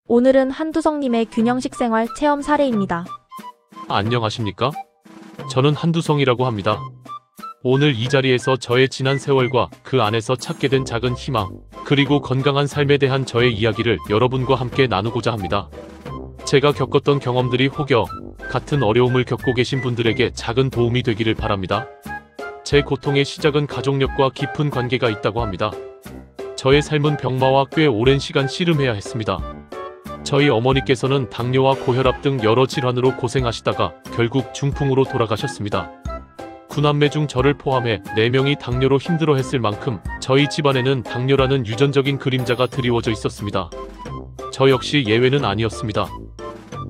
오늘은 한두성님의 균형식 생활 체험 사례입니다. 안녕하십니까? 저는 한두성이라고 합니다. 오늘 이 자리에서 저의 지난 세월과 그 안에서 찾게 된 작은 희망, 그리고 건강한 삶에 대한 저의 이야기를 여러분과 함께 나누고자 합니다. 제가 겪었던 경험들이 혹여 같은 어려움을 겪고 계신 분들에게 작은 도움이 되기를 바랍니다. 제 고통의 시작은 가족력과 깊은 관계가 있다고 합니다. 저의 삶은 병마와 꽤 오랜 시간 씨름해야 했습니다. 저희 어머니께서는 당뇨와 고혈압 등 여러 질환으로 고생하시다가 결국 중풍으로 돌아가셨습니다. 9남매 중 저를 포함해 4명이 당뇨로 힘들어했을 만큼 저희 집안에는 당뇨라는 유전적인 그림자가 드리워져 있었습니다. 저 역시 예외는 아니었습니다.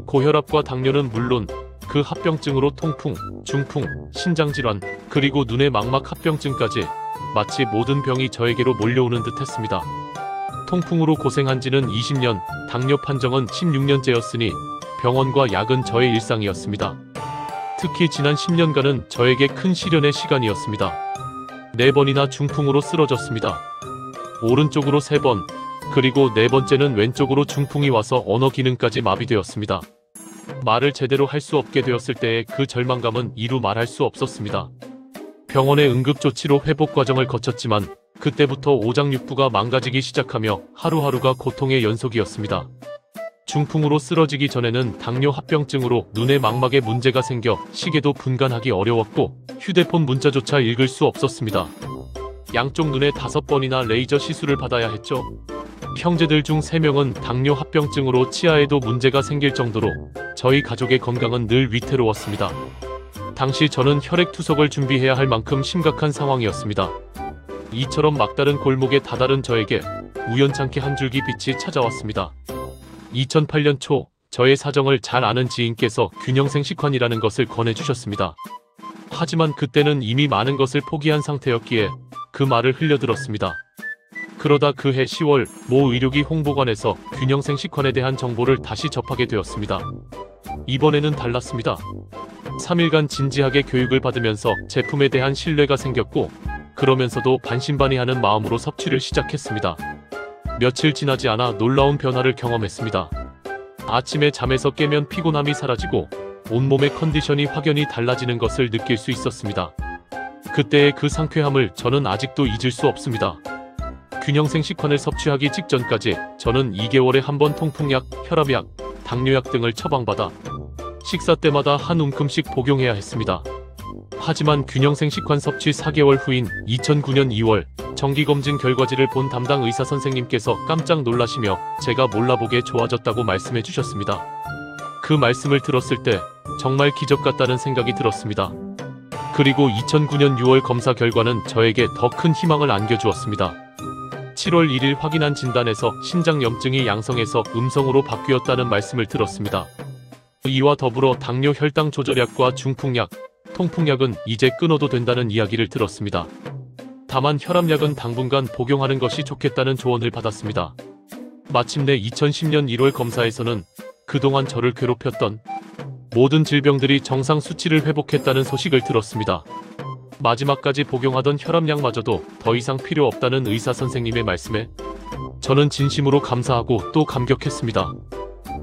고혈압과 당뇨는 물론 그 합병증으로 통풍, 중풍, 신장질환, 그리고 눈의 망막 합병증까지 마치 모든 병이 저에게로 몰려오는 듯 했습니다. 통풍으로 고생한 지는 20년, 당뇨 판정은 16년째였으니 병원과 약은 저의 일상이었습니다. 특히 지난 10년간은 저에게 큰 시련의 시간이었습니다. 4번이나 중풍으로 쓰러졌습니다. 오른쪽으로 3번, 그리고 4번째는 왼쪽으로 중풍이 와서 언어 기능까지 마비되었습니다. 말을 제대로 할 수 없게 되었을 때의 그 절망감은 이루 말할 수 없었습니다. 병원의 응급조치로 회복 과정을 거쳤지만 그때부터 오장육부가 망가지기 시작하며 하루하루가 고통의 연속이었습니다. 중풍으로 쓰러지기 전에는 당뇨 합병증으로 눈의 망막에 문제가 생겨 시계도 분간하기 어려웠고 휴대폰 문자조차 읽을 수 없었습니다. 양쪽 눈에 5번이나 레이저 시술을 받아야 했죠. 형제들 중 3명은 당뇨 합병증으로 치아에도 문제가 생길 정도로 저희 가족의 건강은 늘 위태로웠습니다. 당시 저는 혈액투석을 준비해야 할 만큼 심각한 상황이었습니다. 이처럼 막다른 골목에 다다른 저에게 우연찮게 한 줄기 빛이 찾아왔습니다. 2008년 초 저의 사정을 잘 아는 지인께서 균형생식환이라는 것을 권해주셨습니다. 하지만 그때는 이미 많은 것을 포기한 상태였기에 그 말을 흘려들었습니다. 그러다 그해 10월 모 의료기 홍보관에서 균형생식환에 대한 정보를 다시 접하게 되었습니다. 이번에는 달랐습니다. 3일간 진지하게 교육을 받으면서 제품에 대한 신뢰가 생겼고 그러면서도 반신반의하는 마음으로 섭취를 시작했습니다. 며칠 지나지 않아 놀라운 변화를 경험했습니다. 아침에 잠에서 깨면 피곤함이 사라지고 온몸의 컨디션이 확연히 달라지는 것을 느낄 수 있었습니다. 그때의 그 상쾌함을 저는 아직도 잊을 수 없습니다. 균형생식환을 섭취하기 직전까지 저는 2개월에 한 번 통풍약, 혈압약, 당뇨약 등을 처방받아 식사 때마다 한 움큼씩 복용해야 했습니다. 하지만 균형생식환 섭취 4개월 후인 2009년 2월 정기검진 결과지를 본 담당 의사 선생님께서 깜짝 놀라시며 제가 몰라보게 좋아졌다고 말씀해 주셨습니다. 그 말씀을 들었을 때 정말 기적 같다는 생각이 들었습니다. 그리고 2009년 6월 검사 결과는 저에게 더 큰 희망을 안겨주었습니다. 7월 1일 확인한 진단에서 신장염증이 양성에서 음성으로 바뀌었다는 말씀을 들었습니다. 이와 더불어 당뇨 혈당 조절약과 중풍약, 통풍약은 이제 끊어도 된다는 이야기를 들었습니다. 다만 혈압약은 당분간 복용하는 것이 좋겠다는 조언을 받았습니다. 마침내 2010년 1월 검사에서는 그동안 저를 괴롭혔던 모든 질병들이 정상 수치를 회복했다는 소식을 들었습니다. 마지막까지 복용하던 혈압약마저도 더 이상 필요 없다는 의사 선생님의 말씀에 저는 진심으로 감사하고 또 감격했습니다.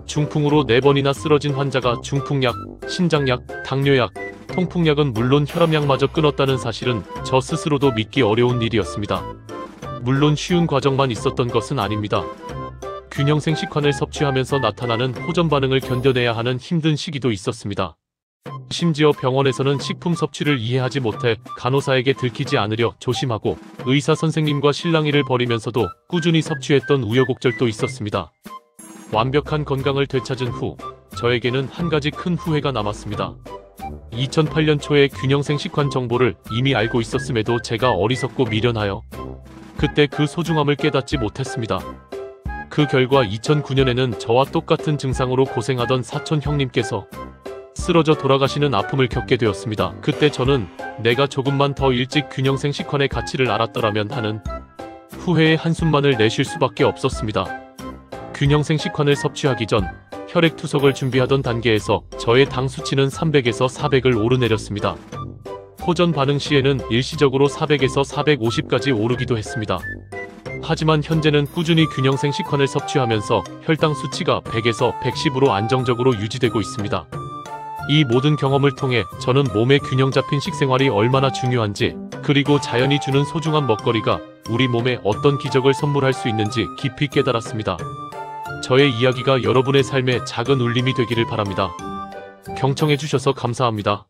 중풍으로 4번이나 쓰러진 환자가 중풍약, 신장약, 당뇨약, 통풍약은 물론 혈압약마저 끊었다는 사실은 저 스스로도 믿기 어려운 일이었습니다. 물론 쉬운 과정만 있었던 것은 아닙니다. 균형생식환을 섭취하면서 나타나는 호전 반응을 견뎌내야 하는 힘든 시기도 있었습니다. 심지어 병원에서는 식품 섭취를 이해하지 못해 간호사에게 들키지 않으려 조심하고 의사 선생님과 실랑이를 벌이면서도 꾸준히 섭취했던 우여곡절도 있었습니다. 완벽한 건강을 되찾은 후 저에게는 한 가지 큰 후회가 남았습니다. 2008년 초에 균형생식환 정보를 이미 알고 있었음에도 제가 어리석고 미련하여 그때 그 소중함을 깨닫지 못했습니다. 그 결과 2009년에는 저와 똑같은 증상으로 고생하던 사촌 형님께서 쓰러져 돌아가시는 아픔을 겪게 되었습니다. 그때 저는 내가 조금만 더 일찍 균형생식환의 가치를 알았더라면 하는 후회의 한숨만을 내쉴 수밖에 없었습니다. 균형생식환을 섭취하기 전 혈액투석을 준비하던 단계에서 저의 당 수치는 300에서 400을 오르내렸습니다. 호전 반응 시에는 일시적으로 400에서 450까지 오르기도 했습니다. 하지만 현재는 꾸준히 균형생 식환을 섭취하면서 혈당 수치가 100에서 110으로 안정적으로 유지되고 있습니다. 이 모든 경험을 통해 저는 몸에 균형 잡힌 식생활이 얼마나 중요한지, 그리고 자연이 주는 소중한 먹거리가 우리 몸에 어떤 기적을 선물할 수 있는지 깊이 깨달았습니다. 저의 이야기가 여러분의 삶에 작은 울림이 되기를 바랍니다. 경청해주셔서 감사합니다.